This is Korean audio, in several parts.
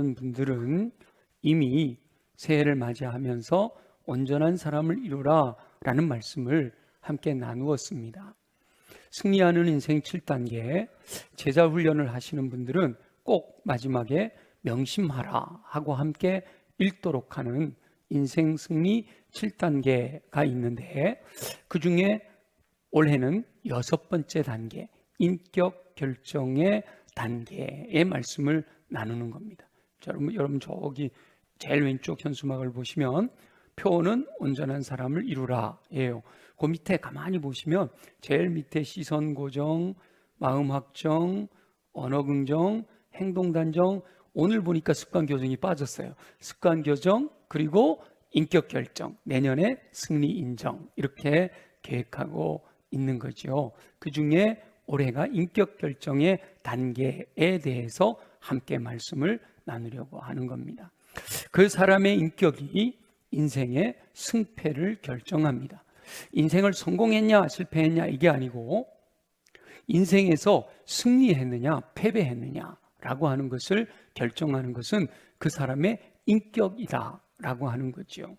계셨던 분들은 이미 새해를 맞이하면서 온전한 사람을 이루라 라는 말씀을 함께 나누었습니다. 승리하는 인생 7단계 제자 훈련을 하시는 분들은 꼭 마지막에 명심하라 하고 함께 읽도록 하는 인생 승리 7단계가 있는데, 그 중에 올해는 6번째 단계, 인격 결정의 단계의 말씀을 나누는 겁니다. 자, 여러분 저기 제일 왼쪽 현수막을 보시면 표는 온전한 사람을 이루라 예요. 그 밑에 가만히 보시면 제일 밑에 시선 고정, 마음 확정, 언어 긍정, 행동 단정, 오늘 보니까 습관 교정이 빠졌어요. 습관 교정 그리고 인격 결정, 내년에 승리 인정, 이렇게 계획하고 있는 거죠. 그 중에 올해가 인격 결정의 단계에 대해서 함께 말씀을 나누려고 하는 겁니다. 그 사람의 인격이 인생의 승패를 결정합니다. 인생을 성공했냐 실패했냐 이게 아니고, 인생에서 승리했느냐 패배했느냐 라고 하는 것을 결정하는 것은 그 사람의 인격이다 라고 하는 거죠.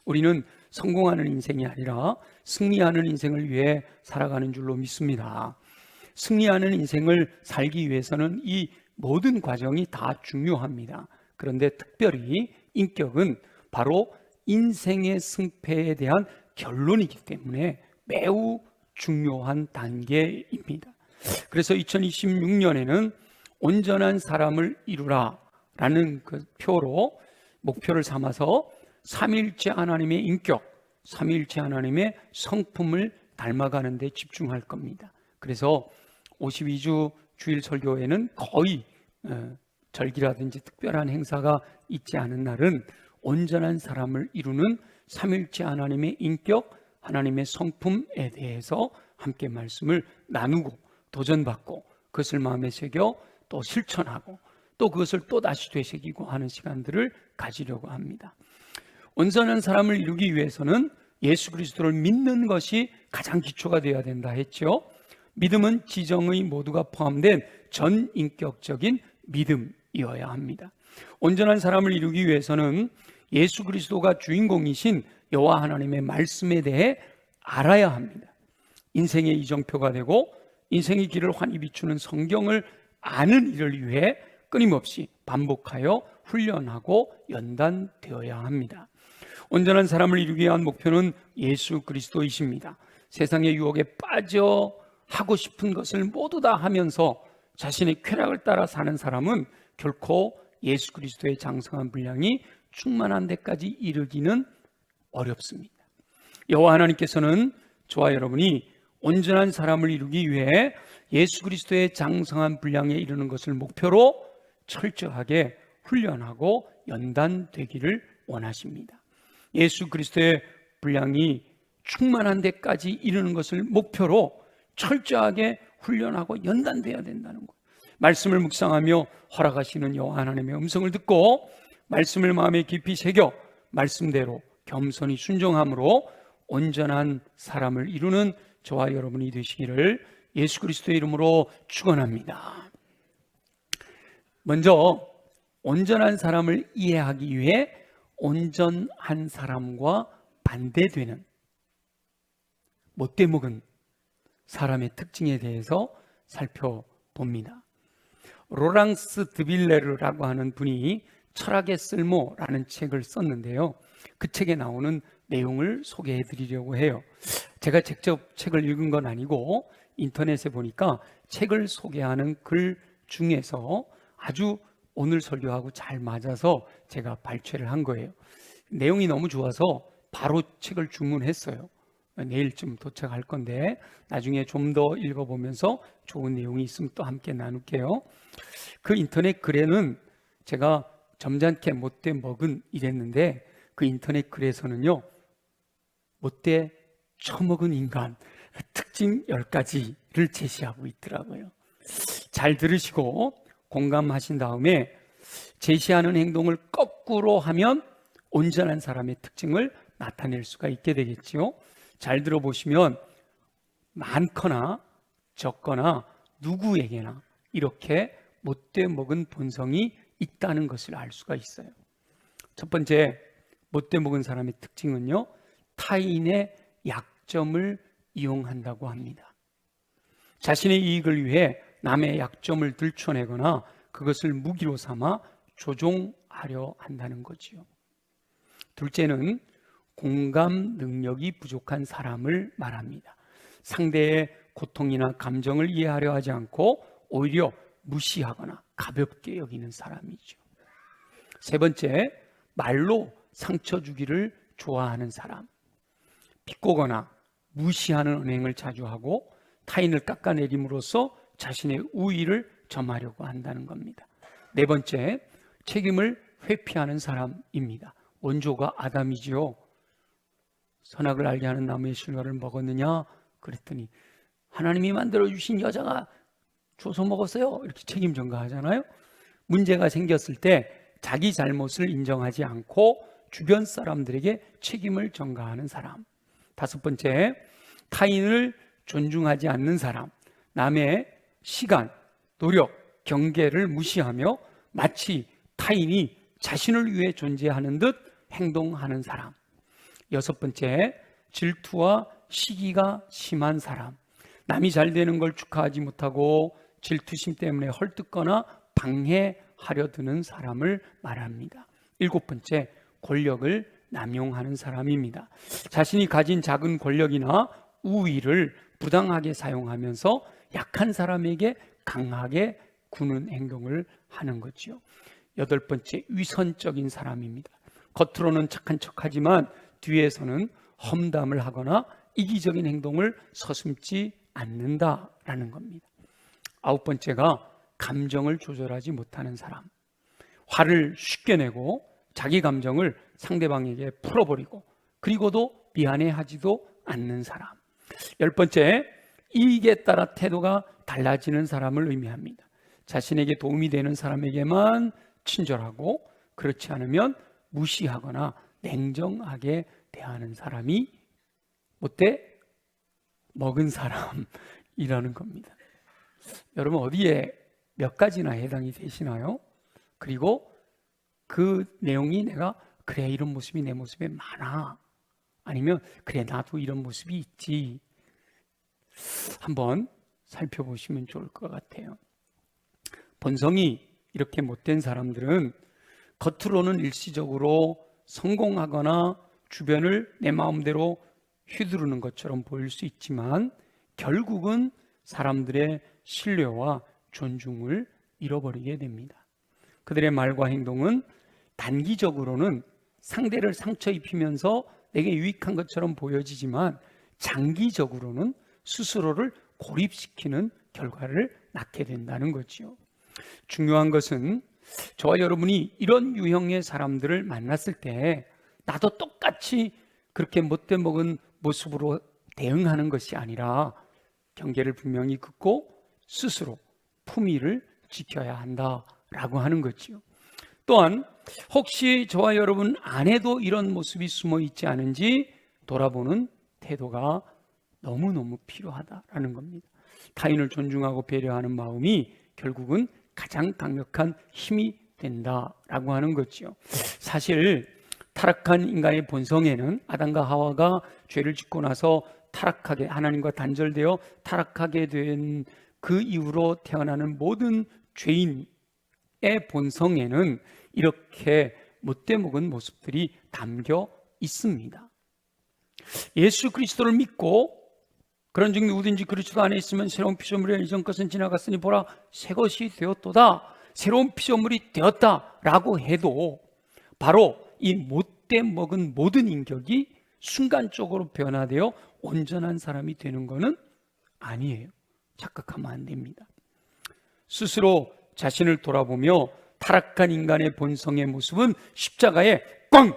우리는 성공하는 인생이 아니라 승리하는 인생을 위해 살아가는 줄로 믿습니다. 승리하는 인생을 살기 위해서는 이 모든 과정이 다 중요합니다. 그런데 특별히 인격은 바로 인생의 승패에 대한 결론이기 때문에 매우 중요한 단계입니다. 그래서 2026년에는 온전한 사람을 이루라 라는 그 표로 목표를 삼아서 삼위일체 하나님의 인격, 삼위일체 하나님의 성품을 닮아가는 데 집중할 겁니다. 그래서 52주 주일 설교에는 거의 절기라든지 특별한 행사가 있지 않은 날은 온전한 사람을 이루는 삼위일체 하나님의 인격, 하나님의 성품에 대해서 함께 말씀을 나누고 도전받고 그것을 마음에 새겨 또 실천하고 또 그것을 또 다시 되새기고 하는 시간들을 가지려고 합니다. 온전한 사람을 이루기 위해서는 예수 그리스도를 믿는 것이 가장 기초가 되어야 된다 했죠. 믿음은 지정의 모두가 포함된 전인격적인 믿음이어야 합니다. 온전한 사람을 이루기 위해서는 예수 그리스도가 주인공이신 여호와 하나님의 말씀에 대해 알아야 합니다. 인생의 이정표가 되고 인생의 길을 환히 비추는 성경을 아는 일을 위해 끊임없이 반복하여 훈련하고 연단되어야 합니다. 온전한 사람을 이루기 위한 목표는 예수 그리스도이십니다. 세상의 유혹에 빠져 하고 싶은 것을 모두 다 하면서 자신의 쾌락을 따라 사는 사람은 결코 예수 그리스도의 장성한 분량이 충만한 데까지 이르기는 어렵습니다. 여호와 하나님께서는 저와 여러분이 온전한 사람을 이루기 위해 예수 그리스도의 장성한 분량에 이르는 것을 목표로 철저하게 훈련하고 연단되기를 원하십니다. 예수 그리스도의 분량이 충만한 데까지 이르는 것을 목표로 철저하게 훈련하고 연단돼야 된다는 것. 말씀을 묵상하며 허락하시는 여호와 하나님의 음성을 듣고 말씀을 마음에 깊이 새겨 말씀대로 겸손히 순종함으로 온전한 사람을 이루는 저와 여러분이 되시기를 예수 그리스도의 이름으로 축원합니다. 먼저 온전한 사람을 이해하기 위해 온전한 사람과 반대되는 못돼 먹은 사람의 특징에 대해서 살펴봅니다. 로랑스 드빌레르라고 하는 분이 철학의 쓸모라는 책을 썼는데요, 그 책에 나오는 내용을 소개해 드리려고 해요. 제가 직접 책을 읽은 건 아니고 인터넷에 보니까 책을 소개하는 글 중에서 아주 오늘 설교하고 잘 맞아서 제가 발췌를 한 거예요. 내용이 너무 좋아서 바로 책을 주문했어요. 내일쯤 도착할 건데 나중에 좀 더 읽어보면서 좋은 내용이 있으면 또 함께 나눌게요. 그 인터넷 글에는 제가 점잖게 못돼 먹은 이랬는데 그 인터넷 글에서는요, 못돼 처먹은 인간 특징 10가지를 제시하고 있더라고요. 잘 들으시고 공감하신 다음에 제시하는 행동을 거꾸로 하면 온전한 사람의 특징을 나타낼 수가 있게 되겠지요. 잘 들어보시면 많거나 적거나 누구에게나 이렇게 못돼 먹은 본성이 있다는 것을 알 수가 있어요. 첫 번째, 못돼 먹은 사람의 특징은요, 타인의 약점을 이용한다고 합니다. 자신의 이익을 위해 남의 약점을 들춰내거나 그것을 무기로 삼아 조종하려 한다는 거지요. 둘째는 공감 능력이 부족한 사람을 말합니다. 상대의 고통이나 감정을 이해하려 하지 않고 오히려 무시하거나 가볍게 여기는 사람이죠. 세 번째, 말로 상처 주기를 좋아하는 사람. 비꼬거나 무시하는 언행을 자주 하고 타인을 깎아내림으로써 자신의 우위를 점하려고 한다는 겁니다. 네 번째, 책임을 회피하는 사람입니다. 원조가 아담이지요. 선악을 알게 하는 나무의 실과를 먹었느냐? 그랬더니 하나님이 만들어주신 여자가 줘서 먹었어요. 이렇게 책임 전가하잖아요. 문제가 생겼을 때 자기 잘못을 인정하지 않고 주변 사람들에게 책임을 전가하는 사람. 다섯 번째, 타인을 존중하지 않는 사람. 남의 시간, 노력, 경계를 무시하며 마치 타인이 자신을 위해 존재하는 듯 행동하는 사람. 여섯 번째, 질투와 시기가 심한 사람. 남이 잘 되는 걸 축하하지 못하고 질투심 때문에 헐뜯거나 방해하려 드는 사람을 말합니다. 일곱 번째, 권력을 남용하는 사람입니다. 자신이 가진 작은 권력이나 우위를 부당하게 사용하면서 약한 사람에게 강하게 구는 행동을 하는 거죠. 여덟 번째, 위선적인 사람입니다. 겉으로는 착한 척하지만 뒤에서는 험담을 하거나 이기적인 행동을 서슴지 않는다라는 겁니다. 아홉 번째가 감정을 조절하지 못하는 사람. 화를 쉽게 내고 자기 감정을 상대방에게 풀어버리고 그리고도 미안해하지도 않는 사람. 열 번째, 이익에 따라 태도가 달라지는 사람을 의미합니다. 자신에게 도움이 되는 사람에게만 친절하고 그렇지 않으면 무시하거나 냉정하게 대하는 사람이 못돼 먹은 사람이라는 겁니다. 여러분 어디에 몇 가지나 해당이 되시나요? 그리고 그 내용이 내가 그래 이런 모습이 내 모습에 많아, 아니면 그래 나도 이런 모습이 있지, 한번 살펴보시면 좋을 것 같아요. 본성이 이렇게 못된 사람들은 겉으로는 일시적으로 성공하거나 주변을 내 마음대로 휘두르는 것처럼 보일 수 있지만 결국은 사람들의 신뢰와 존중을 잃어버리게 됩니다. 그들의 말과 행동은 단기적으로는 상대를 상처 입히면서 내게 유익한 것처럼 보여지지만 장기적으로는 스스로를 고립시키는 결과를 낳게 된다는 거지요. 중요한 것은 저와 여러분이 이런 유형의 사람들을 만났을 때 나도 똑같이 그렇게 못돼 먹은 모습으로 대응하는 것이 아니라 경계를 분명히 긋고 스스로 품위를 지켜야 한다라고 하는 거지요. 또한 혹시 저와 여러분 안에도 이런 모습이 숨어 있지 않은지 돌아보는 태도가 너무너무 필요하다라는 겁니다. 타인을 존중하고 배려하는 마음이 결국은 가장 강력한 힘이 된다라고 하는 거죠. 사실 타락한 인간의 본성에는 아담과 하와가 죄를 짓고 나서 타락하게, 하나님과 단절되어 타락하게 된 그 이후로 태어나는 모든 죄인의 본성에는 이렇게 못돼 먹은 모습들이 담겨 있습니다. 예수 그리스도를 믿고 그런즉 누구든지 그리스도 안에 있으면 새로운 피조물이라, 이전 것은 지나갔으니 보라 새 것이 되었도다, 새로운 피조물이 되었다라고 해도 바로 이 못돼 먹은 모든 인격이 순간적으로 변화되어 온전한 사람이 되는 것은 아니에요. 착각하면 안 됩니다. 스스로 자신을 돌아보며 타락한 인간의 본성의 모습은 십자가에 꽝!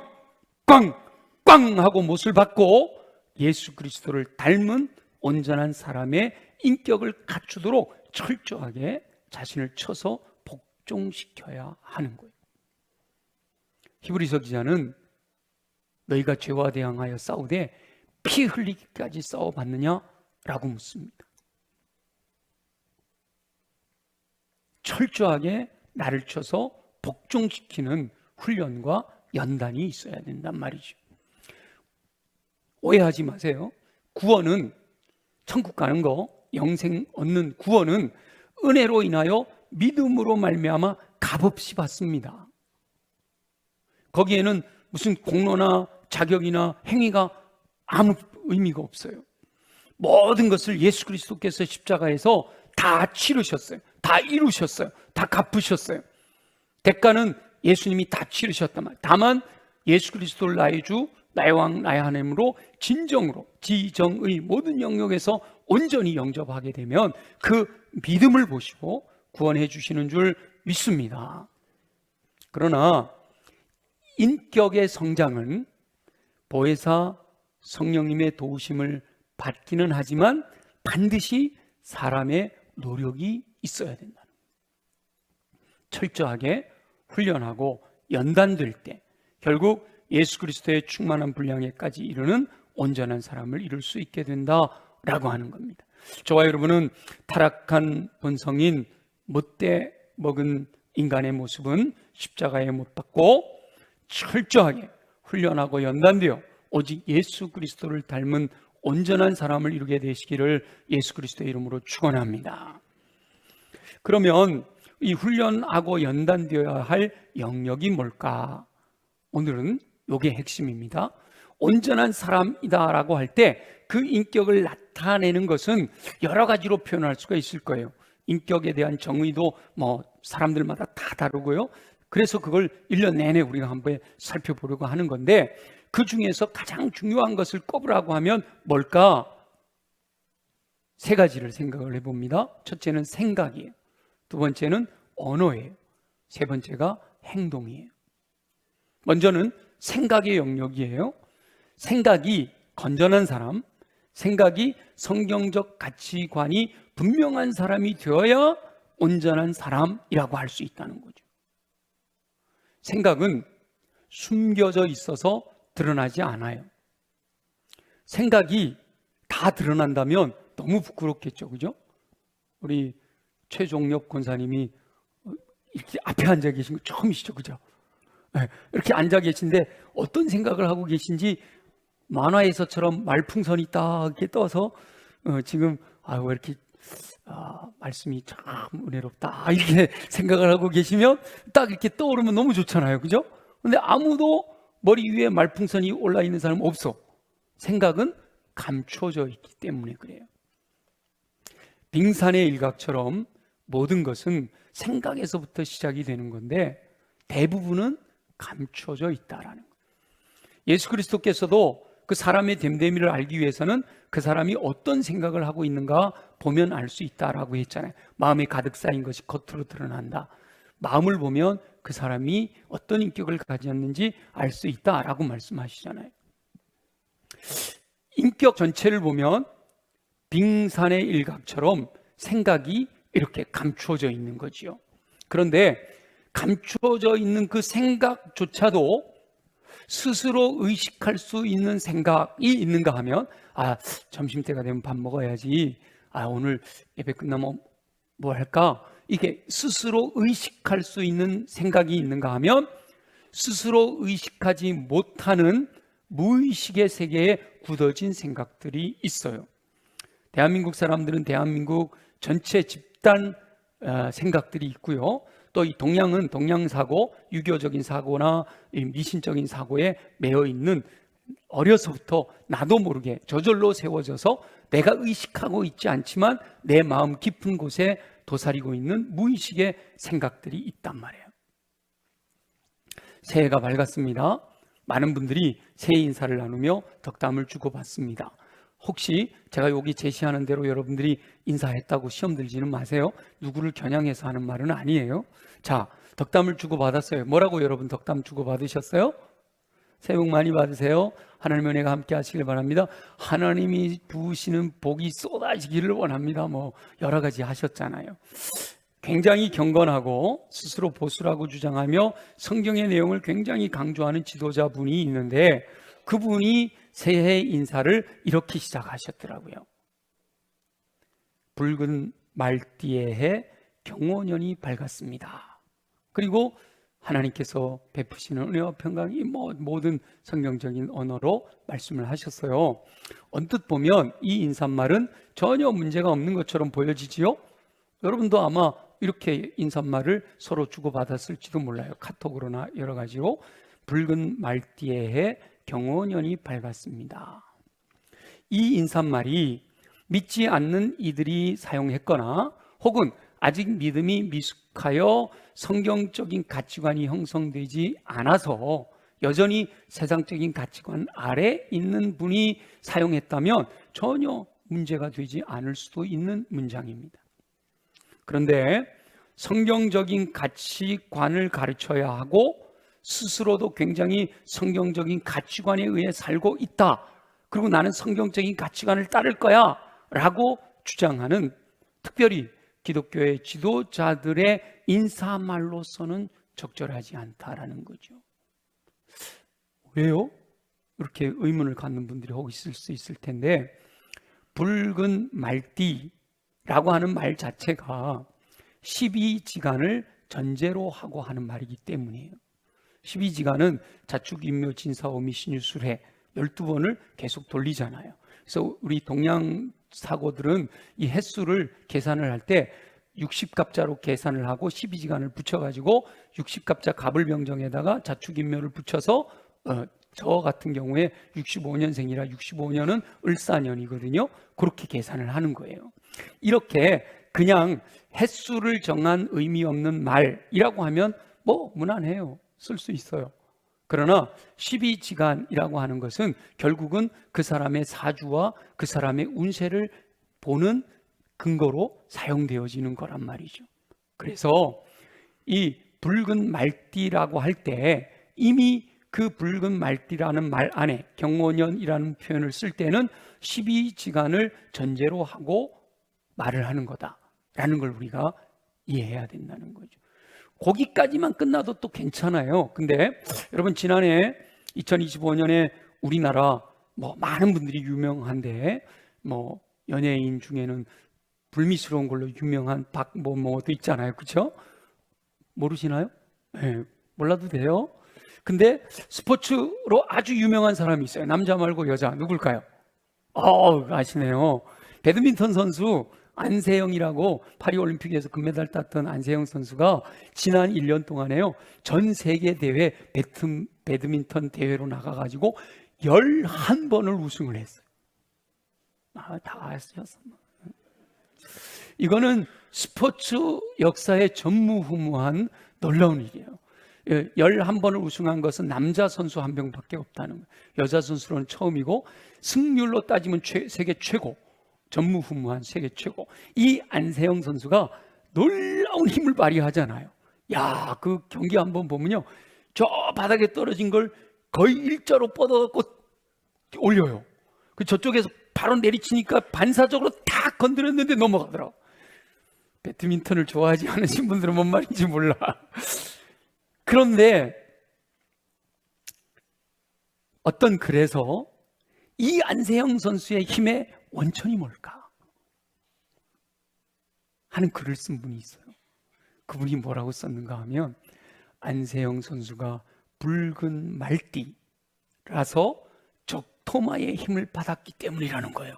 꽝! 꽝! 하고 못을 받고 예수 그리스도를 닮은 온전한 사람의 인격을 갖추도록 철저하게 자신을 쳐서 복종시켜야 하는 거예요. 히브리서 기자는 너희가 죄와 대항하여 싸우되 피 흘리기까지 싸워봤느냐라고 묻습니다. 철저하게 나를 쳐서 복종시키는 훈련과 연단이 있어야 된단 말이죠. 오해하지 마세요. 구원은, 천국 가는 거, 영생 얻는 구원은 은혜로 인하여 믿음으로 말미암아 값없이 받습니다. 거기에는 무슨 공로나 자격이나 행위가 아무 의미가 없어요. 모든 것을 예수 그리스도께서 십자가에서 다 치르셨어요. 다 이루셨어요. 다 갚으셨어요. 대가는 예수님이 다 치르셨단 말이에요. 다만 예수 그리스도를 나의 주, 나의 왕, 나의 하나님으로 진정으로 지정의 모든 영역에서 온전히 영접하게 되면 그 믿음을 보시고 구원해 주시는 줄 믿습니다. 그러나 인격의 성장은 보혜사 성령님의 도우심을 받기는 하지만 반드시 사람의 노력이 있어야 된다. 철저하게 훈련하고 연단될 때 결국 예수 그리스도의 충만한 분량에까지 이르는 온전한 사람을 이룰 수 있게 된다라고 하는 겁니다. 저와 여러분은 타락한 본성인 못돼 먹은 인간의 모습은 십자가에 못 박고 철저하게 훈련하고 연단되어 오직 예수 그리스도를 닮은 온전한 사람을 이루게 되시기를 예수 그리스도의 이름으로 축원합니다. 그러면 이 훈련하고 연단되어야 할 영역이 뭘까? 오늘은 이게 핵심입니다. 온전한 사람이다라고 할 때 그 인격을 나타내는 것은 여러 가지로 표현할 수가 있을 거예요. 인격에 대한 정의도 사람들마다 다 다르고요. 그래서 그걸 1년 내내 우리가 한번 살펴보려고 하는 건데 그 중에서 가장 중요한 것을 꼽으라고 하면 뭘까? 세 가지를 생각을 해봅니다. 첫째는 생각이에요. 두 번째는 언어예요. 세 번째가 행동이에요. 먼저는 생각의 영역이에요. 생각이 건전한 사람, 생각이 성경적 가치관이 분명한 사람이 되어야 온전한 사람이라고 할 수 있다는 거죠. 생각은 숨겨져 있어서 드러나지 않아요. 생각이 다 드러난다면 너무 부끄럽겠죠, 그죠? 우리 최종엽 권사님이 이렇게 앞에 앉아 계신 거 처음이시죠, 그죠? 이렇게 앉아 계신데 어떤 생각을 하고 계신지 만화에서처럼 말풍선이 딱 이렇게 떠서 지금 왜 이렇게 말씀이 참 은혜롭다 이렇게 생각을 하고 계시면 딱 이렇게 떠오르면 너무 좋잖아요, 그죠? 근데 아무도 머리 위에 말풍선이 올라 있는 사람은 없어. 생각은 감춰져 있기 때문에 그래요. 빙산의 일각처럼 모든 것은 생각에서부터 시작이 되는 건데 대부분은 감춰져 있다라는 거예요. 예수 그리스도께서도 그 사람의 됨됨이를 알기 위해서는 그 사람이 어떤 생각을 하고 있는가 보면 알 수 있다라고 했잖아요. 마음에 가득 쌓인 것이 겉으로 드러난다. 마음을 보면 그 사람이 어떤 인격을 가졌는지 알 수 있다라고 말씀하시잖아요. 인격 전체를 보면 빙산의 일각처럼 생각이 이렇게 감추어져 있는 거지요. 그런데 감추어져 있는 그 생각조차도 스스로 의식할 수 있는 생각이 있는가 하면 점심때가 되면 밥 먹어야지, 오늘 예배 끝나면 뭐 할까? 이게 스스로 의식할 수 있는 생각이 있는가 하면 스스로 의식하지 못하는 무의식의 세계에 굳어진 생각들이 있어요. 대한민국 사람들은 대한민국 전체 집단 생각들이 있고요. 또 이 동양은 동양사고, 유교적인 사고나 미신적인 사고에 매여 있는 어려서부터 나도 모르게 저절로 세워져서 내가 의식하고 있지 않지만 내 마음 깊은 곳에 도사리고 있는 무의식의 생각들이 있단 말이에요. 새해가 밝았습니다. 많은 분들이 새해 인사를 나누며 덕담을 주고받습니다. 혹시 제가 여기 제시하는 대로 여러분들이 인사했다고 시험 들지는 마세요. 누구를 겨냥해서 하는 말은 아니에요. 자, 덕담을 주고받았어요. 뭐라고 여러분 덕담 주고받으셨어요? 새해 복 많이 받으세요. 하나님의 은혜가 함께 하시길 바랍니다. 하나님이 부으시는 복이 쏟아지기를 원합니다. 여러 가지 하셨잖아요. 굉장히 경건하고 스스로 보수라고 주장하며 성경의 내용을 굉장히 강조하는 지도자분이 있는데 그분이 새해 인사를 이렇게 시작하셨더라고요. 붉은 말띠의 해 경호년이 밝았습니다. 그리고 하나님께서 베푸시는 은혜와 평강이 모든 성경적인 언어로 말씀을 하셨어요. 언뜻 보면 이 인사말은 전혀 문제가 없는 것처럼 보여지지요. 여러분도 아마 이렇게 인사말을 서로 주고받았을지도 몰라요. 카톡으로나 여러 가지로. 붉은 말띠에 경호년이 밝았습니다. 이 인사말이 믿지 않는 이들이 사용했거나 혹은 아직 믿음이 미숙하여 성경적인 가치관이 형성되지 않아서 여전히 세상적인 가치관 아래 있는 분이 사용했다면 전혀 문제가 되지 않을 수도 있는 문장입니다. 그런데 성경적인 가치관을 가르쳐야 하고 스스로도 굉장히 성경적인 가치관에 의해 살고 있다, 그리고 나는 성경적인 가치관을 따를 거야 라고 주장하는, 특별히 기독교의 지도자들의 인사말로서는 적절하지 않다라는 거죠. 왜요? 이렇게 의문을 갖는 분들이 혹 있을 수 있을 텐데, 붉은 말띠라고 하는 말 자체가 12지간을 전제로 하고 하는 말이기 때문이에요. 12지간은 자축, 인묘, 진사, 오미, 신유, 술해 12번을 계속 돌리잖아요. 그래서 우리 동양 사고들은 이 횟수를 계산을 할 때 60갑자로 계산을 하고 12지간을 붙여가지고 60갑자 갑을병정에다가 자축인묘를 붙여서 저 같은 경우에 65년생이라 65년은 을사년이거든요. 그렇게 계산을 하는 거예요. 이렇게 그냥 횟수를 정한 의미 없는 말이라고 하면 무난해요. 쓸 수 있어요. 그러나 12지간이라고 하는 것은 결국은 그 사람의 사주와 그 사람의 운세를 보는 근거로 사용되어지는 거란 말이죠. 그래서 이 붉은 말띠라고 할 때 이미 그 붉은 말띠라는 말 안에 경호년이라는 표현을 쓸 때는 12지간을 전제로 하고 말을 하는 거다라는 걸 우리가 이해해야 된다는 거죠. 거기까지만 끝나도 또 괜찮아요. 근데 여러분, 지난해 2025년에 우리나라 많은 분들이 유명한데 연예인 중에는 불미스러운 걸로 유명한 박뭐도 있잖아요. 그렇죠? 모르시나요? 네, 몰라도 돼요. 근데 스포츠로 아주 유명한 사람이 있어요. 남자 말고 여자. 누굴까요? 아시네요. 배드민턴 선수 안세영이라고 파리올림픽에서 금메달 땄던 안세영 선수가 지난 1년 동안에요, 전 세계 대회 배드민턴 대회로 나가가지고 11번을 우승을 했어요. 다 아셨어. 이거는 스포츠 역사의 전무후무한 놀라운 일이에요. 11번을 우승한 것은 남자 선수 한 명밖에 없다는 거예요. 여자 선수로는 처음이고, 승률로 따지면 세계 최고, 전무후무한 세계 최고. 이 안세영 선수가 놀라운 힘을 발휘하잖아요. 그 경기 한번 보면요, 저 바닥에 떨어진 걸 거의 일자로 뻗어갖고 올려요. 저쪽에서 바로 내리치니까 반사적으로 딱 건드렸는데 넘어가더라고. 배드민턴을 좋아하지 않으신 분들은 뭔 말인지 몰라. 그런데 어떤 글에서 이 안세영 선수의 힘의 원천이 뭘까 하는 글을 쓴 분이 있어요. 그분이 뭐라고 썼는가 하면, 안세영 선수가 붉은 말띠라서 적토마의 힘을 받았기 때문이라는 거예요.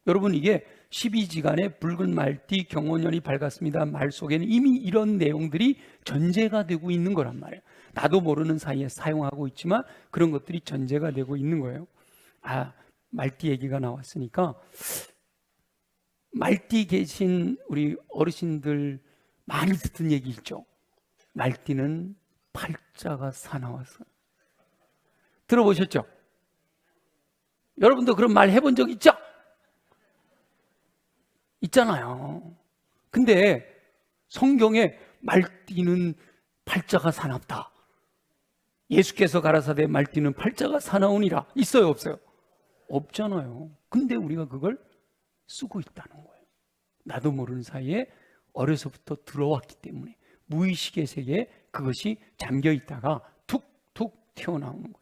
여러분, 이게 12지간의 붉은 말띠 경호년이 밝았습니다 말 속에는 이미 이런 내용들이 전제가 되고 있는 거란 말이에요. 나도 모르는 사이에 사용하고 있지만 그런 것들이 전제가 되고 있는 거예요. 말띠 얘기가 나왔으니까, 말띠 계신 우리 어르신들 많이 듣던 얘기 있죠. 말띠는 팔자가 사나워서. 들어보셨죠? 여러분도 그런 말 해본 적 있죠? 있잖아요. 근데 성경에 말띠는 팔자가 사납다, 예수께서 가라사대 말띠는 팔자가 사나우니라, 있어요 없어요? 없잖아요. 근데 우리가 그걸 쓰고 있다는 거예요. 나도 모르는 사이에 어려서부터 들어왔기 때문에 무의식의 세계에 그것이 잠겨 있다가 툭툭 튀어나오는 거예요.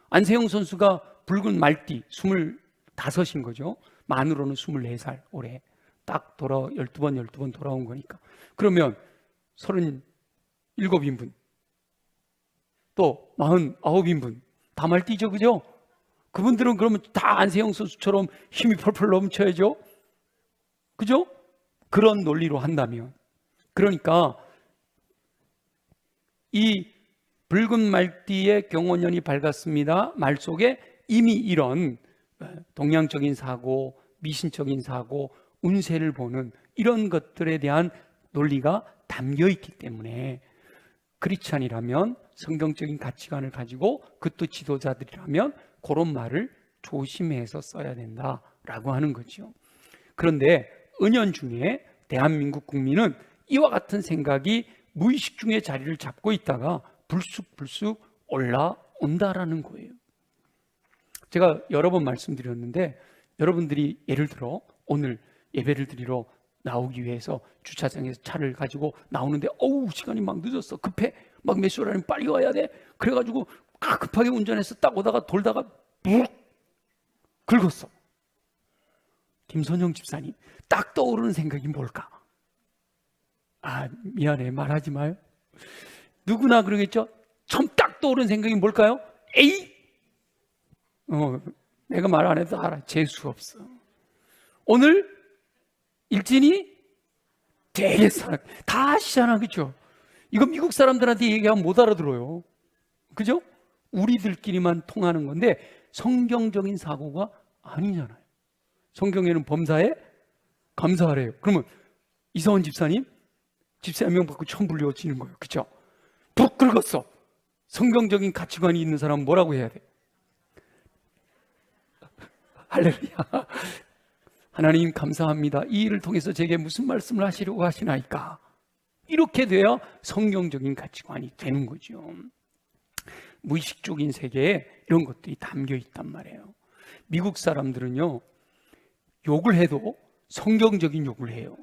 안세영 선수가 붉은 말띠 25인 거죠. 만으로는 24살 올해 딱 12번 돌아온 거니까. 그러면 7인분, 또 49인분 다 말띠죠, 그죠? 그분들은 그러면 다 안세영 선수처럼 힘이 펄펄 넘쳐야죠, 그죠? 그런 논리로 한다면, 그러니까 이 붉은 말띠의 경호년이 밝았습니다 말 속에 이미 이런 동양적인 사고, 미신적인 사고, 운세를 보는 이런 것들에 대한 논리가 담겨 있기 때문에 크리스찬이라면, 성경적인 가치관을 가지고 그것도 지도자들이라면 그런 말을 조심해서 써야 된다라고 하는 거죠. 그런데 은연중에 대한민국 국민은 이와 같은 생각이 무의식 중에 자리를 잡고 있다가 불쑥불쑥 올라온다라는 거예요. 제가 여러 번 말씀드렸는데, 여러분들이 예를 들어 오늘 예배를 드리러 나오기 위해서 주차장에서 차를 가지고 나오는데 시간이 막 늦었어, 급해, 막 몇 시간 안에 빨리 와야 돼, 그래가지고 급하게 운전해서 딱 오다가 돌다가 묵 긁었어. 김선영 집사님, 딱 떠오르는 생각이 뭘까? 미안해, 말하지 마요. 누구나 그러겠죠? 처음 딱 떠오르는 생각이 뭘까요? 에이! 내가 말 안 해도 알아. 재수 없어. 오늘 일진이 되게 다 아시잖아, 그죠? 이거 미국 사람들한테 얘기하면 못 알아들어요, 그죠? 우리들끼리만 통하는 건데 성경적인 사고가 아니잖아요. 성경에는 범사에 감사하래요. 그러면 이사원 집사님, 집사 한 명 받고 처음 불려지는 거예요, 그죠? 푹 긁었어. 성경적인 가치관이 있는 사람은 뭐라고 해야 돼? 할렐루야. 하나님 감사합니다. 이 일을 통해서 제게 무슨 말씀을 하시려고 하시나이까? 이렇게 돼야 성경적인 가치관이 되는 거죠. 무의식적인 세계에 이런 것들이 담겨 있단 말이에요. 미국 사람들은요, 욕을 해도 성경적인 욕을 해요.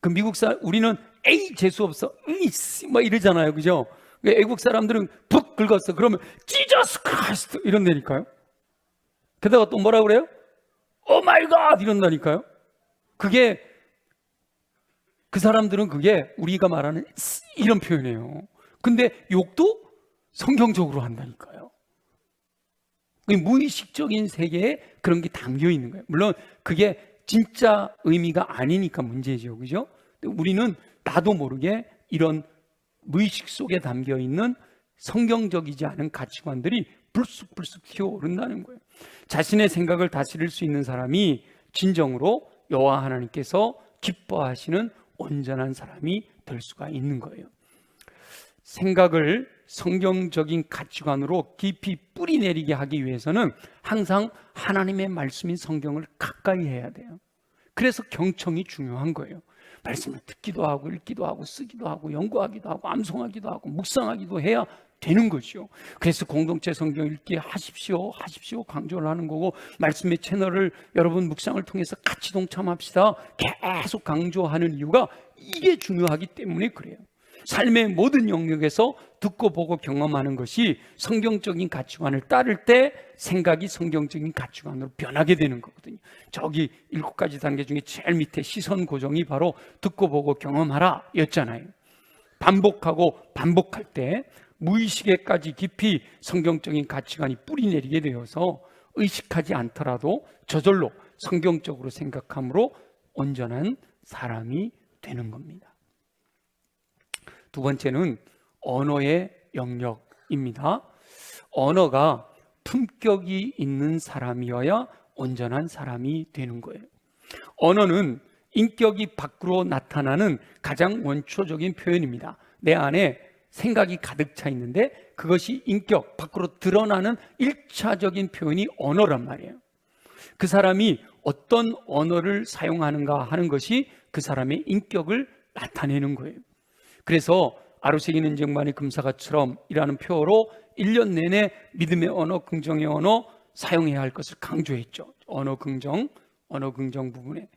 그 우리는 에이 재수 없어, 막 이러잖아요, 그죠? 외국 사람들은 푹 긁었어 그러면 지저스 크라이스트 이런다니까요. 게다가 또 뭐라 그래요? 오 마이 갓 이런다니까요. 그게 그 사람들은 그게 우리가 말하는 이런 표현이에요. 근데 욕도 성경적으로 한다니까요. 무의식적인 세계에 그런 게 담겨 있는 거예요. 물론 그게 진짜 의미가 아니니까 문제죠, 그죠? 우리는 나도 모르게 이런 무의식 속에 담겨 있는 성경적이지 않은 가치관들이 불쑥불쑥 튀어오른다는 거예요. 자신의 생각을 다스릴 수 있는 사람이 진정으로 여호와 하나님께서 기뻐하시는 온전한 사람이 될 수가 있는 거예요. 생각을 성경적인 가치관으로 깊이 뿌리내리게 하기 위해서는 항상 하나님의 말씀인 성경을 가까이 해야 돼요. 그래서 경청이 중요한 거예요. 말씀을 듣기도 하고 읽기도 하고 쓰기도 하고 연구하기도 하고 암송하기도 하고 묵상하기도 해야 되는 거죠. 그래서 공동체 성경 읽기 하십시오 강조를 하는 거고, 말씀의 채널을 여러분 묵상을 통해서 같이 동참합시다 계속 강조하는 이유가 이게 중요하기 때문에 그래요. 삶의 모든 영역에서 듣고 보고 경험하는 것이 성경적인 가치관을 따를 때 생각이 성경적인 가치관으로 변하게 되는 거거든요. 저기 7가지 단계 중에 제일 밑에 시선 고정이 바로 듣고 보고 경험하라 였잖아요. 반복하고 반복할 때 무의식에까지 깊이 성경적인 가치관이 뿌리내리게 되어서 의식하지 않더라도 저절로 성경적으로 생각함으로 온전한 사람이 되는 겁니다. 두 번째는 언어의 영역입니다. 언어가 품격이 있는 사람이어야 온전한 사람이 되는 거예요. 언어는 인격이 밖으로 나타나는 가장 원초적인 표현입니다. 내 안에 생각이 가득 차 있는데 그것이 인격 밖으로 드러나는 1차적인 표현이 언어란 말이에요. 그 사람이 어떤 언어를 사용하는가 하는 것이 그 사람의 인격을 나타내는 거예요. 그래서 아로새긴 은쟁반이 금사과처럼 이라는 표어로 1년 내내 믿음의 언어, 긍정의 언어 사용해야 할 것을 강조했죠. 언어 긍정 부분에.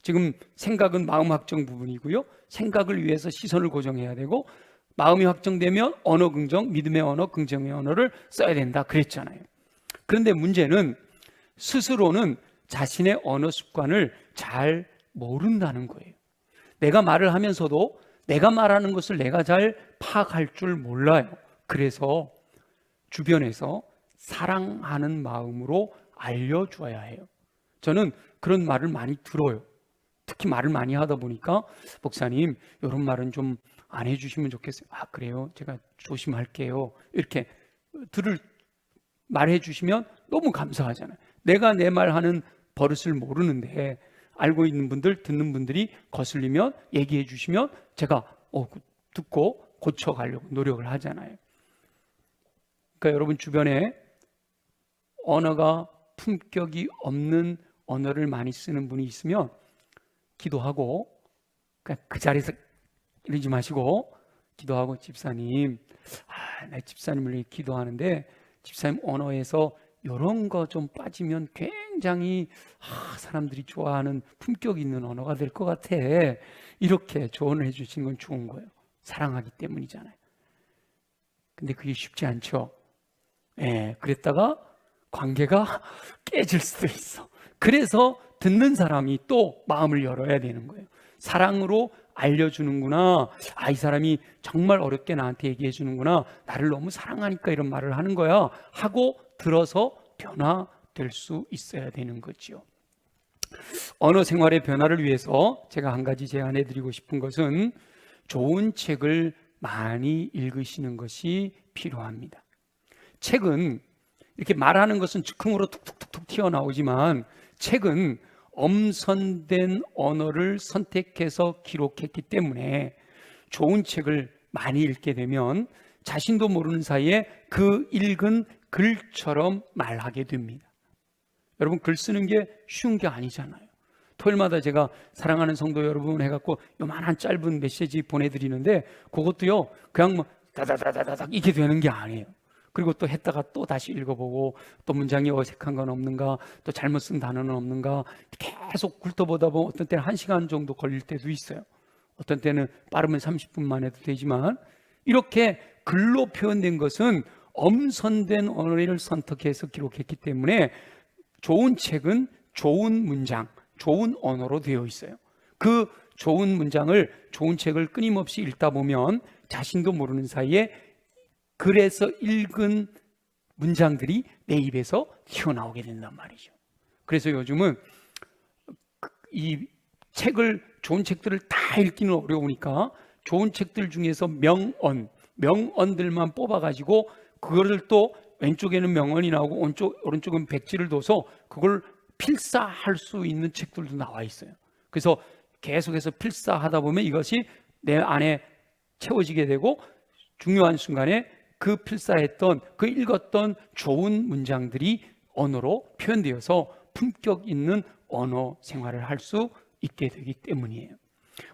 지금 생각은 마음 확정 부분이고요, 생각을 위해서 시선을 고정해야 되고, 마음이 확정되면 언어 긍정, 믿음의 언어, 긍정의 언어를 써야 된다 그랬잖아요. 그런데 문제는 스스로는 자신의 언어 습관을 잘 모른다는 거예요. 내가 말을 하면서도 내가 말하는 것을 내가 잘 파악할 줄 몰라요. 그래서 주변에서 사랑하는 마음으로 알려줘야 해요. 저는 그런 말을 많이 들어요. 특히 말을 많이 하다 보니까 목사님 이런 말은 좀 안 해주시면 좋겠어요. 아 그래요? 제가 조심할게요. 이렇게 말해 주시면 너무 감사하잖아요. 내가 내 말하는 버릇을 모르는데 알고 있는 분들, 듣는 분들이 거슬리면 얘기해 주시면 제가 듣고 고쳐가려고 노력을 하잖아요. 그러니까 여러분 주변에 언어가 품격이 없는 언어를 많이 쓰는 분이 있으면 기도하고 그 자리에서 이러지 마시고 기도하고 집사님, 내 집사님을 위해 기도하는데 집사님 언어에서 이런 거 좀 빠지면 굉장히 사람들이 좋아하는 품격 있는 언어가 될 것 같아. 이렇게 조언을 해주신 건 좋은 거예요. 사랑하기 때문이잖아요. 근데 그게 쉽지 않죠. 그랬다가 관계가 깨질 수도 있어. 그래서 듣는 사람이 또 마음을 열어야 되는 거예요. 사랑으로 알려주는구나. 이 사람이 정말 어렵게 나한테 얘기해 주는구나. 나를 너무 사랑하니까 이런 말을 하는 거야 하고 들어서 변화될 수 있어야 되는 거죠. 언어 생활의 변화를 위해서 제가 한 가지 제안해 드리고 싶은 것은 좋은 책을 많이 읽으시는 것이 필요합니다. 책은 이렇게 말하는 것은 즉흥으로 툭툭툭툭 튀어나오지만 책은 엄선된 언어를 선택해서 기록했기 때문에 좋은 책을 많이 읽게 되면 자신도 모르는 사이에 그 읽은 글처럼 말하게 됩니다. 여러분 글 쓰는 게 쉬운 게 아니잖아요. 토요일마다 제가 사랑하는 성도 여러분 해갖고 요만한 짧은 메시지 보내드리는데 그것도요 그냥 뭐 다다다다닥 이게 되는 게 아니에요. 그리고 또 했다가 또 다시 읽어보고 또 문장이 어색한 건 없는가, 또 잘못 쓴 단어는 없는가 계속 훑어보다 보면 어떤 때는 1시간 정도 걸릴 때도 있어요. 어떤 때는 빠르면 30분만 해도 되지만 이렇게 글로 표현된 것은 엄선된 언어를 선택해서 기록했기 때문에 좋은 책은 좋은 문장, 좋은 언어로 되어 있어요. 그 좋은 문장을, 좋은 책을 끊임없이 읽다 보면 자신도 모르는 사이에 글에서 읽은 문장들이 내 입에서 튀어나오게 된단 말이죠. 그래서 요즘은 이 좋은 책들을 다 읽기는 어려우니까 좋은 책들 중에서 명언들만 뽑아가지고 그거를 또 왼쪽에는 명언이 나오고 오른쪽은 백지를 둬서 그걸 필사할 수 있는 책들도 나와 있어요. 그래서 계속해서 필사하다 보면 이것이 내 안에 채워지게 되고 중요한 순간에 그 필사했던, 그 읽었던 좋은 문장들이 언어로 표현되어서 품격 있는 언어 생활을 할 수 있게 되기 때문이에요.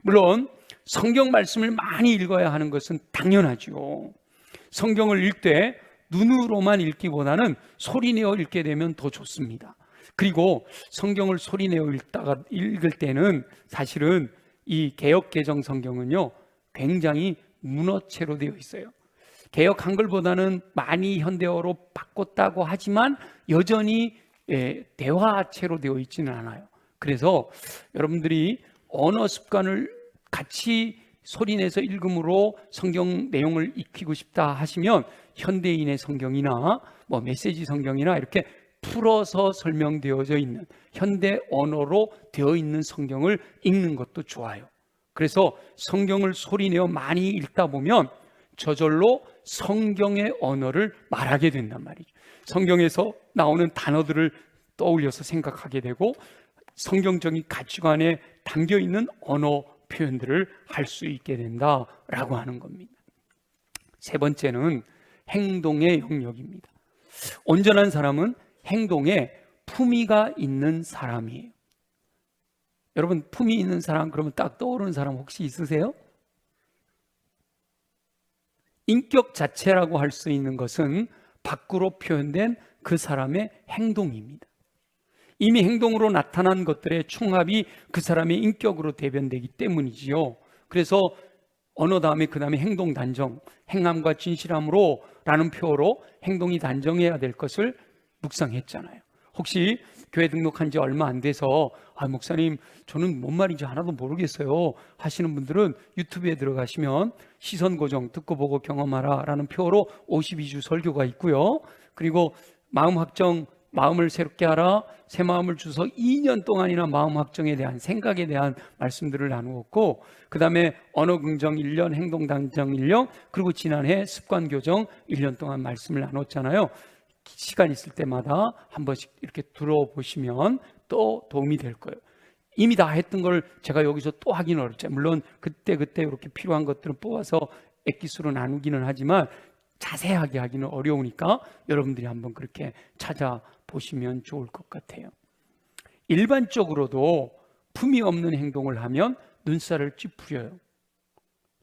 물론 성경 말씀을 많이 읽어야 하는 것은 당연하죠. 성경을 읽을 때 눈으로만 읽기보다는 소리내어 읽게 되면 더 좋습니다. 그리고 성경을 소리내어 읽을 때는 사실은 이 개역 개정 성경은요 굉장히 문어체로 되어 있어요. 개역 한글보다는 많이 현대어로 바꿨다고 하지만 여전히 대화체로 되어 있지는 않아요. 그래서 여러분들이 언어 습관을 같이 소리내서 읽음으로 성경 내용을 익히고 싶다 하시면 현대인의 성경이나 메시지 성경이나 이렇게 풀어서 설명되어져 있는 현대 언어로 되어 있는 성경을 읽는 것도 좋아요. 그래서 성경을 소리내어 많이 읽다 보면 저절로 성경의 언어를 말하게 된단 말이죠. 성경에서 나오는 단어들을 떠올려서 생각하게 되고 성경적인 가치관에 담겨 있는 언어 표현들을 할 수 있게 된다라고 하는 겁니다. 세 번째는 행동의 영역입니다. 온전한 사람은 행동에 품위가 있는 사람이에요. 여러분 품위 있는 사람 그러면 딱 떠오르는 사람 혹시 있으세요? 인격 자체라고 할 수 있는 것은 밖으로 표현된 그 사람의 행동입니다. 이미 행동으로 나타난 것들의 총합이 그 사람의 인격으로 대변되기 때문이지요. 그래서 언어 다음에 그 다음에 행동 단정, 행함과 진실함으로 라는 표어로 행동이 단정해야 될 것을 묵상했잖아요. 혹시 교회 등록한 지 얼마 안 돼서 목사님 저는 뭔 말인지 하나도 모르겠어요 하시는 분들은 유튜브에 들어가시면 시선고정 듣고 보고 경험하라 라는 표로 52주 설교가 있고요. 그리고 마음 확정, 마음을 새롭게 하라, 새 마음을 주서 2년 동안이나 마음 확정에 대한 생각에 대한 말씀들을 나누었고, 그 다음에 언어 긍정 1년, 행동 단정 1년, 그리고 지난해 습관 교정 1년 동안 말씀을 나눴잖아요. 시간 있을 때마다 한 번씩 이렇게 들어보시면 또 도움이 될 거예요. 이미 다 했던 걸 제가 여기서 또 하기는 어렵죠. 물론 그때 이렇게 필요한 것들은 뽑아서 엑기스로 나누기는 하지만 자세하게 하기는 어려우니까 여러분들이 한번 그렇게 찾아보시면 좋을 것 같아요. 일반적으로도 품이 없는 행동을 하면 눈살을 찌푸려요.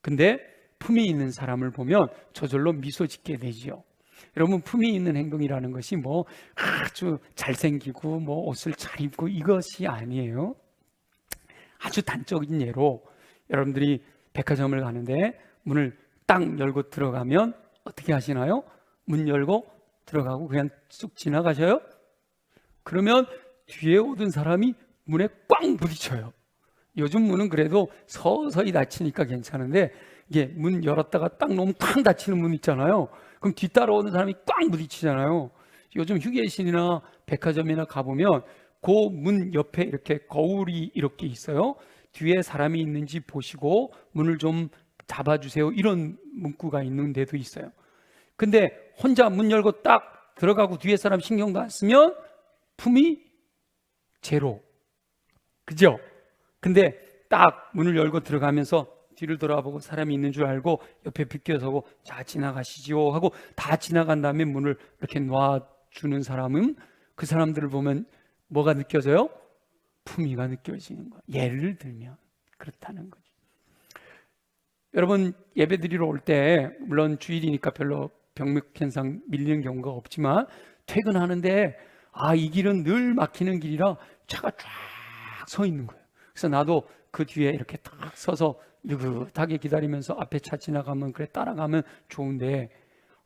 근데 품이 있는 사람을 보면 저절로 미소 짓게 되지요. 여러분, 품이 있는 행동이라는 것이 뭐 아주 잘생기고 뭐 옷을 잘 입고 이것이 아니에요. 아주 단적인 예로 여러분들이 백화점을 가는데 문을 딱 열고 들어가면 어떻게 하시나요? 문 열고 들어가고 그냥 쑥 지나가셔요? 그러면 뒤에 오던 사람이 문에 꽝 부딪혀요. 요즘 문은 그래도 서서히 닫히니까 괜찮은데 이게 문 열었다가 딱 놓으면 쾅 닫히는 문 있잖아요. 그럼 뒤따라오는 사람이 꽝 부딪히잖아요. 요즘 휴게실이나 백화점이나 가보면 그 문 옆에 이렇게 거울이 이렇게 있어요. 뒤에 사람이 있는지 보시고 문을 좀 잡아주세요, 이런 문구가 있는 데도 있어요. 근데 혼자 문 열고 딱 들어가고 뒤에 사람 신경도 안 쓰면 품이 제로, 그죠? 근데 딱 문을 열고 들어가면서 뒤를 돌아보고 사람이 있는 줄 알고 옆에 비껴서고 자 지나가시지요 하고 다 지나간 다음에 문을 이렇게 놔주는 사람은 그 사람들을 보면 뭐가 느껴져요? 품위가 느껴지는 거예요. 예를 들면 그렇다는 거죠. 여러분, 예배 드리러 올 때 물론 주일이니까 별로 병맥현상 밀리는 경우가 없지만 퇴근하는데 이 길은 늘 막히는 길이라 차가 쫙 서 있는 거예요. 그래서 나도 그 뒤에 이렇게 딱 서서 느긋하게 기다리면서 앞에 차 지나가면 그래 따라가면 좋은데,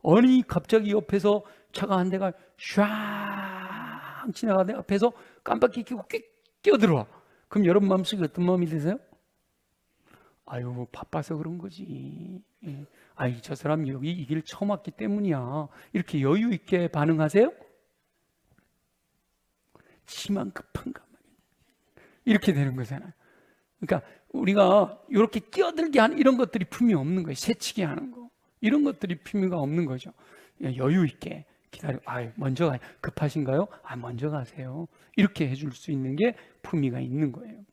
아니 갑자기 옆에서 차가 한 대가 샥 지나가는데 앞에서 깜빡이 켜고 끼어들어와. 그럼 여러분 마음속에 어떤 마음이 드세요? 아유, 바빠서 그런 거지. 저 사람 여기 이 길 처음 왔기 때문이야. 이렇게 여유 있게 반응하세요? 치만 급한가 말이야. 이렇게 되는 거잖아요. 그러니까 우리가 이렇게 끼어들게 하는 이런 것들이 품이 없는 거예요. 새치게 하는 거, 이런 것들이 품위가 없는 거죠. 여유 있게 기다려. 먼저 가요. 급하신가요? 먼저 가세요. 이렇게 해줄 수 있는 게 품위가 있는 거예요.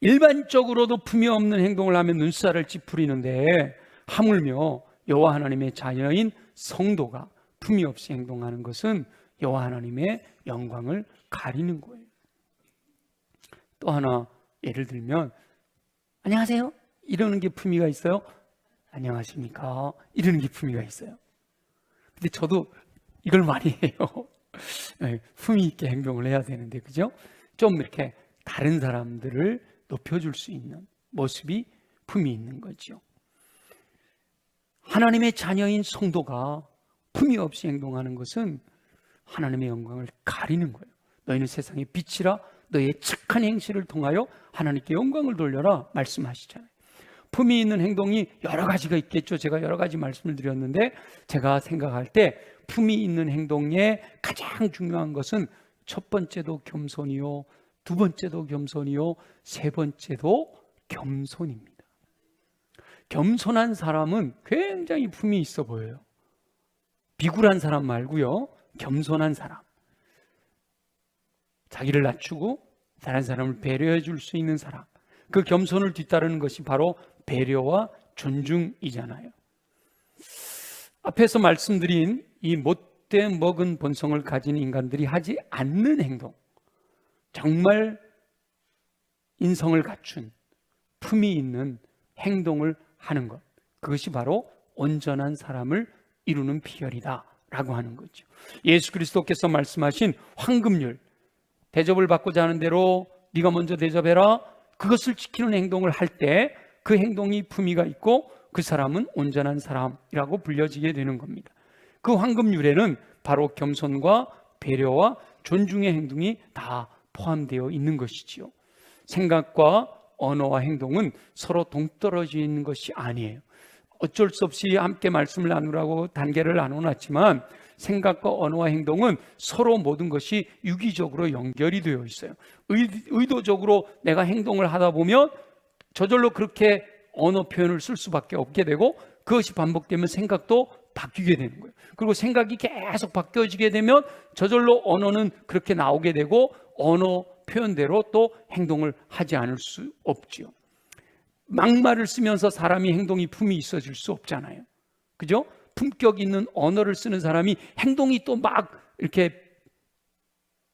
일반적으로도 품위 없는 행동을 하면 눈살을 찌푸리는데 하물며 여호와 하나님의 자녀인 성도가 품위 없이 행동하는 것은 여호와 하나님의 영광을 가리는 거예요. 또 하나 예를 들면 안녕하세요 이러는 게 품위가 있어요? 안녕하십니까 이러는 게 품위가 있어요. 근데 저도 이걸 많이 해요. 품위 있게 행동을 해야 되는데, 그죠? 좀 이렇게 다른 사람들을 높여줄 수 있는 모습이 품위 있는 거죠. 하나님의 자녀인 성도가 품위 없이 행동하는 것은 하나님의 영광을 가리는 거예요. 너희는 세상의 빛이라 너희의 착한 행실을 통하여 하나님께 영광을 돌려라 말씀하시잖아요. 품위 있는 행동이 여러 가지가 있겠죠. 제가 여러 가지 말씀을 드렸는데 제가 생각할 때 품위 있는 행동의 가장 중요한 것은 첫 번째도 겸손이요, 두 번째도 겸손이요, 세 번째도 겸손입니다. 겸손한 사람은 굉장히 품이 있어 보여요. 비굴한 사람 말고요, 겸손한 사람, 자기를 낮추고 다른 사람을 배려해 줄 수 있는 사람, 그 겸손을 뒤따르는 것이 바로 배려와 존중이잖아요. 앞에서 말씀드린 이 못돼 먹은 본성을 가진 인간들이 하지 않는 행동, 정말 인성을 갖춘 품이 있는 행동을 하는 것, 그것이 바로 온전한 사람을 이루는 비결이다 라고 하는 거죠. 예수 그리스도께서 말씀하신 황금률, 대접을 받고자 하는 대로 네가 먼저 대접해라, 그것을 지키는 행동을 할 때 그 행동이 품위가 있고 그 사람은 온전한 사람이라고 불려지게 되는 겁니다. 그 황금률에는 바로 겸손과 배려와 존중의 행동이 다 포함되어 있는 것이지요. 생각과 언어와 행동은 서로 동떨어져 있는 것이 아니에요. 어쩔 수 없이 함께 말씀을 나누라고 단계를 나눠놨지만 생각과 언어와 행동은 서로 모든 것이 유기적으로 연결이 되어 있어요. 의도적으로 내가 행동을 하다 보면 저절로 그렇게 언어 표현을 쓸 수밖에 없게 되고, 그것이 반복되면 생각도 바뀌게 되는 거예요. 그리고 생각이 계속 바뀌어지게 되면 저절로 언어는 그렇게 나오게 되고, 언어 표현대로 또 행동을 하지 않을 수 없지요. 막말을 쓰면서 사람이 행동이 품이 있어질 수 없잖아요. 그죠? 품격 있는 언어를 쓰는 사람이 행동이 또 막 이렇게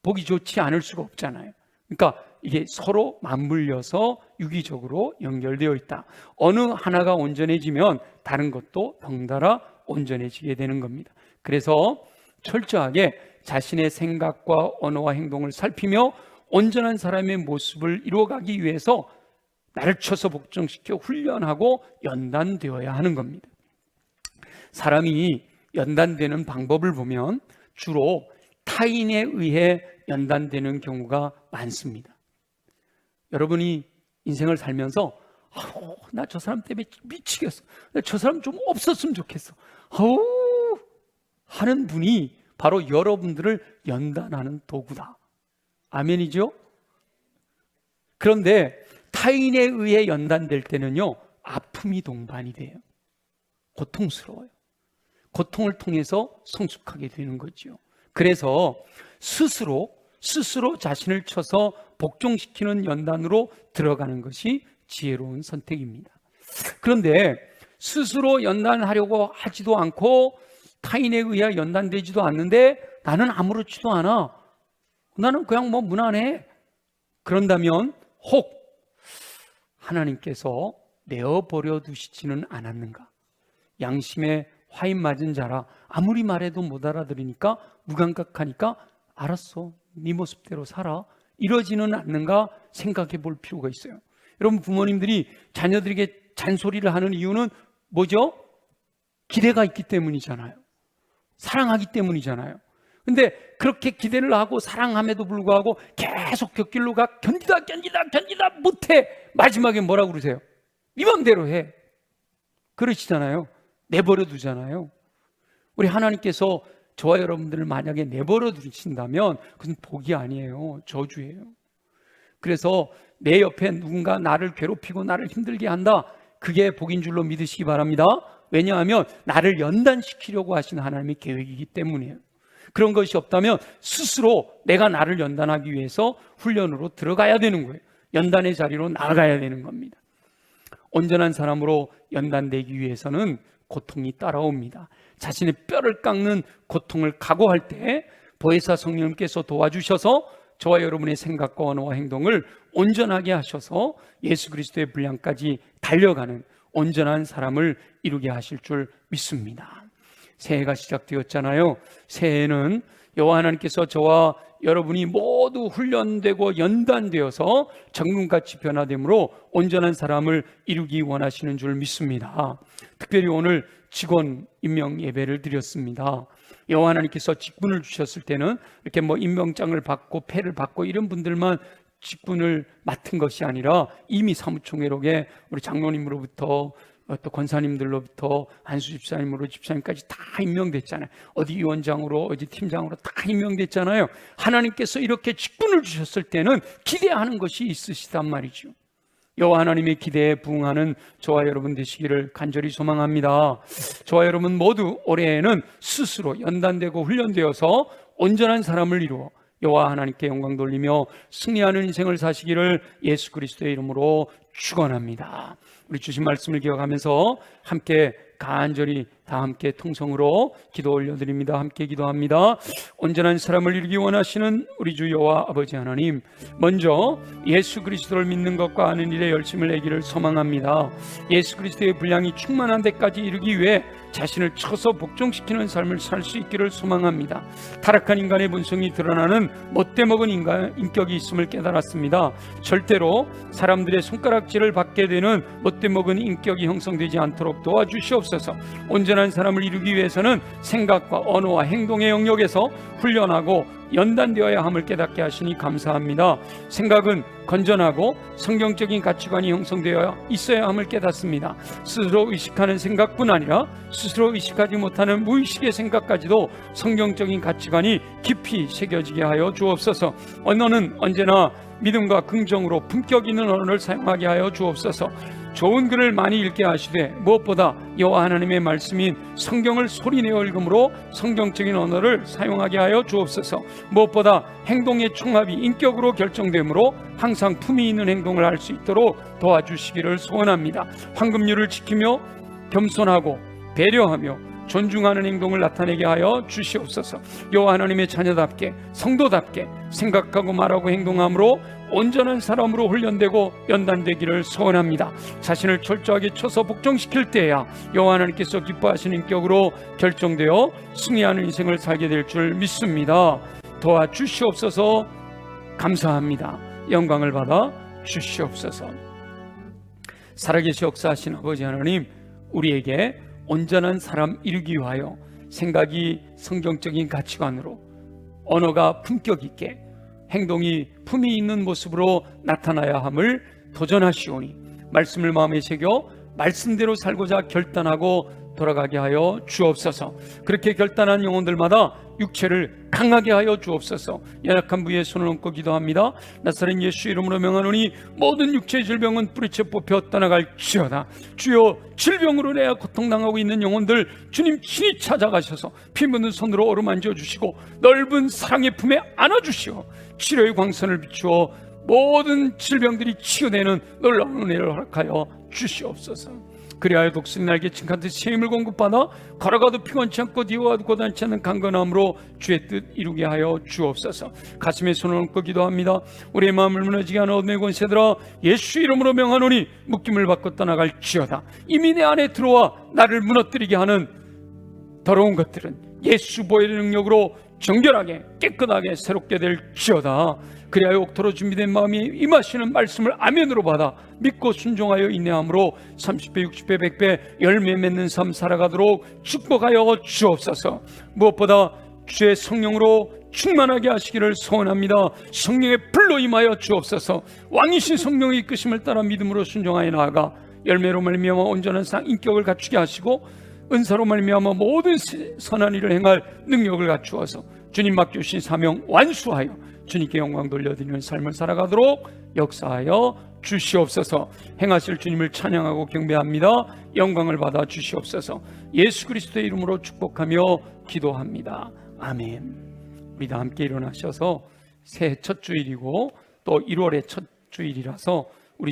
보기 좋지 않을 수가 없잖아요. 그러니까 이게 서로 맞물려서 유기적으로 연결되어 있다. 어느 하나가 온전해지면 다른 것도 덩달아 온전해지게 되는 겁니다. 그래서 철저하게 자신의 생각과 언어와 행동을 살피며 온전한 사람의 모습을 이루어가기 위해서 나를 쳐서 복종시켜 훈련하고 연단되어야 하는 겁니다. 사람이 연단되는 방법을 보면 주로 타인에 의해 연단되는 경우가 많습니다. 여러분이 인생을 살면서 나 저 사람 때문에 미치겠어, 저 사람 좀 없었으면 좋겠어 하는 분이 바로 여러분들을 연단하는 도구다. 아멘이죠? 그런데 타인에 의해 연단될 때는요, 아픔이 동반이 돼요. 고통스러워요. 고통을 통해서 성숙하게 되는 거죠. 그래서 스스로 자신을 쳐서 복종시키는 연단으로 들어가는 것이 지혜로운 선택입니다. 그런데 스스로 연단하려고 하지도 않고 타인에 의해 연단되지도 않는데 나는 아무렇지도 않아, 나는 그냥 무난해, 그런다면 혹 하나님께서 내어버려 두시지는 않았는가? 양심에 화인 맞은 자라 아무리 말해도 못 알아들으니까 무감각하니까 알았어, 네 모습대로 살아, 이러지는 않는가 생각해 볼 필요가 있어요. 여러분, 부모님들이 자녀들에게 잔소리를 하는 이유는 뭐죠? 기대가 있기 때문이잖아요. 사랑하기 때문이잖아요. 근데 그렇게 기대를 하고 사랑함에도 불구하고 계속 곁길로 견디다 못해. 마지막에 뭐라고 그러세요? 네 맘대로 해. 그러시잖아요. 내버려 두잖아요. 우리 하나님께서 저와 여러분들을 만약에 내버려 두신다면 그건 복이 아니에요, 저주예요. 그래서 내 옆에 누군가 나를 괴롭히고 나를 힘들게 한다, 그게 복인 줄로 믿으시기 바랍니다. 왜냐하면 나를 연단시키려고 하신 하나님의 계획이기 때문이에요. 그런 것이 없다면 스스로 내가 나를 연단하기 위해서 훈련으로 들어가야 되는 거예요. 연단의 자리로 나아가야 되는 겁니다. 온전한 사람으로 연단되기 위해서는 고통이 따라옵니다. 자신의 뼈를 깎는 고통을 각오할 때 보혜사 성령님께서 도와주셔서 저와 여러분의 생각과 언어와 행동을 온전하게 하셔서 예수 그리스도의 분량까지 달려가는 온전한 사람을 이루게 하실 줄 믿습니다. 새해가 시작되었잖아요. 새해에는 여호와 하나님께서 저와 여러분이 모두 훈련되고 연단되어서 정금같이 변화됨으로 온전한 사람을 이루기 원하시는 줄 믿습니다. 특별히 오늘 직원 임명 예배를 드렸습니다. 여호와 하나님께서 직분을 주셨을 때는 이렇게 임명장을 받고 패를 받고 이런 분들만 직분을 맡은 것이 아니라 이미 사무총회록에 우리 장로님으로부터 또 권사님들로부터 한수 집사님으로 집사님까지 다 임명됐잖아요. 어디 위원장으로 어디 팀장으로 다 임명됐잖아요. 하나님께서 이렇게 직분을 주셨을 때는 기대하는 것이 있으시단 말이죠. 여호와 하나님의 기대에 부응하는 저와 여러분 되시기를 간절히 소망합니다. 저와 여러분 모두 올해에는 스스로 연단되고 훈련되어서 온전한 사람을 이루어 여호와 하나님께 영광 돌리며 승리하는 인생을 사시기를 예수 그리스도의 이름으로 축원합니다. 우리 주신 말씀을 기억하면서 함께 간절히 다 함께 통성으로 기도 올려드립니다. 함께 기도합니다. 온전한 사람을 이루기 원하시는 우리 주 여호와 아버지 하나님, 먼저 예수 그리스도를 믿는 것과 아는 일에 열심을 내기를 소망합니다. 예수 그리스도의 분량이 충만한 데까지 이루기 위해 자신을 쳐서 복종시키는 삶을 살 수 있기를 소망합니다. 타락한 인간의 본성이 드러나는 못돼먹은 인격이 있음을 깨달았습니다. 절대로 사람들의 손가락질을 받게 되는 못돼먹은 인격이 형성되지 않도록 도와주시옵소서. 온전한 온전한 사람을 이루기 위해서는 생각과 언어와 행동의 영역에서 훈련하고 연단되어야 함을 깨닫게 하시니 감사합니다. 생각은 건전하고 성경적인 가치관이 형성되어 있어야 함을 깨닫습니다. 스스로 의식하는 생각뿐 아니라 스스로 의식하지 못하는 무의식의 생각까지도 성경적인 가치관이 깊이 새겨지게 하여 주옵소서. 언어는 언제나 믿음과 긍정으로 품격 있는 언어를 사용하게 하여 주옵소서. 좋은 글을 많이 읽게 하시되 무엇보다 여호와 하나님의 말씀인 성경을 소리내어 읽음으로 성경적인 언어를 사용하게 하여 주옵소서. 무엇보다 행동의 총합이 인격으로 결정되므로 항상 품위 있는 행동을 할 수 있도록 도와주시기를 소원합니다. 황금률을 지키며 겸손하고 배려하며 존중하는 행동을 나타내게 하여 주시옵소서. 여호와 하나님의 자녀답게 성도답게 생각하고 말하고 행동함으로 온전한 사람으로 훈련되고 연단되기를 소원합니다. 자신을 철저하게 쳐서 복종시킬 때야 여호와 하나님께서 기뻐하시는 인격으로 결정되어 승리하는 인생을 살게 될 줄 믿습니다. 도와주시옵소서. 감사합니다. 영광을 받아 주시옵소서. 살아계시 역사하신 아버지 하나님, 우리에게 온전한 사람 이루기 위하여 생각이 성경적인 가치관으로, 언어가 품격 있게, 행동이 품위 있는 모습으로 나타나야 함을 도전하시오니 말씀을 마음에 새겨 말씀대로 살고자 결단하고 돌아가게 하여 주옵소서. 그렇게 결단한 영혼들마다 육체를 강하게 하여 주옵소서. 연약한 부위에 손을 얹고 기도합니다. 나사렛 예수 이름으로 명하노니 모든 육체의 질병은 뿌리채 뽑혀 떠나갈지어다. 주여, 질병으로 내가 고통당하고 있는 영혼들 주님 친히 찾아가셔서 피 묻는 손으로 어루만져 주시고 넓은 사랑의 품에 안아주시어 치료의 광선을 비추어 모든 질병들이 치유되는 놀라운 은혜를 허락하여 주시옵소서. 그리하여 독수리 날개 칭찬듯 새 힘을 공급받아 걸어가도 피곤치 않고 뛰어가도 고단치 않는 강건함으로 주의 뜻 이루게 하여 주옵소서. 가슴에 손을 얹고 기도합니다. 우리의 마음을 무너지게 하는 어둠의 권세들아, 예수 이름으로 명하노니 묶임을 받고 떠나갈지어다. 이미 내 안에 들어와 나를 무너뜨리게 하는 더러운 것들은 예수 보혈의 능력으로 정결하게 깨끗하게 새롭게 될지어다. 그리하여 옥토로 준비된 마음이 임하시는 말씀을 아멘으로 받아 믿고 순종하여 인내함으로 30배 60배 100배 열매 맺는 삶 살아가도록 축복하여 주옵소서. 무엇보다 주의 성령으로 충만하게 하시기를 소원합니다. 성령의 불로 임하여 주옵소서. 왕이신 성령의 이끄심을 따라 믿음으로 순종하여 나아가 열매로 말미암아 온전한 인격을 갖추게 하시고 은사로 말미암아 모든 선한 일을 행할 능력을 갖추어서 주님 맡겨주신 사명 완수하여 주님께 영광 돌려드리는 삶을 살아가도록 역사하여 주시옵소서. 행하실 주님을 찬양하고 경배합니다. 영광을 받아 주시옵소서. 예수 그리스도의 이름으로 축복하며 기도합니다. 아멘. 우리 다 함께 일어나셔서 새해 첫 주일이고 또 1월의 첫 주일이라서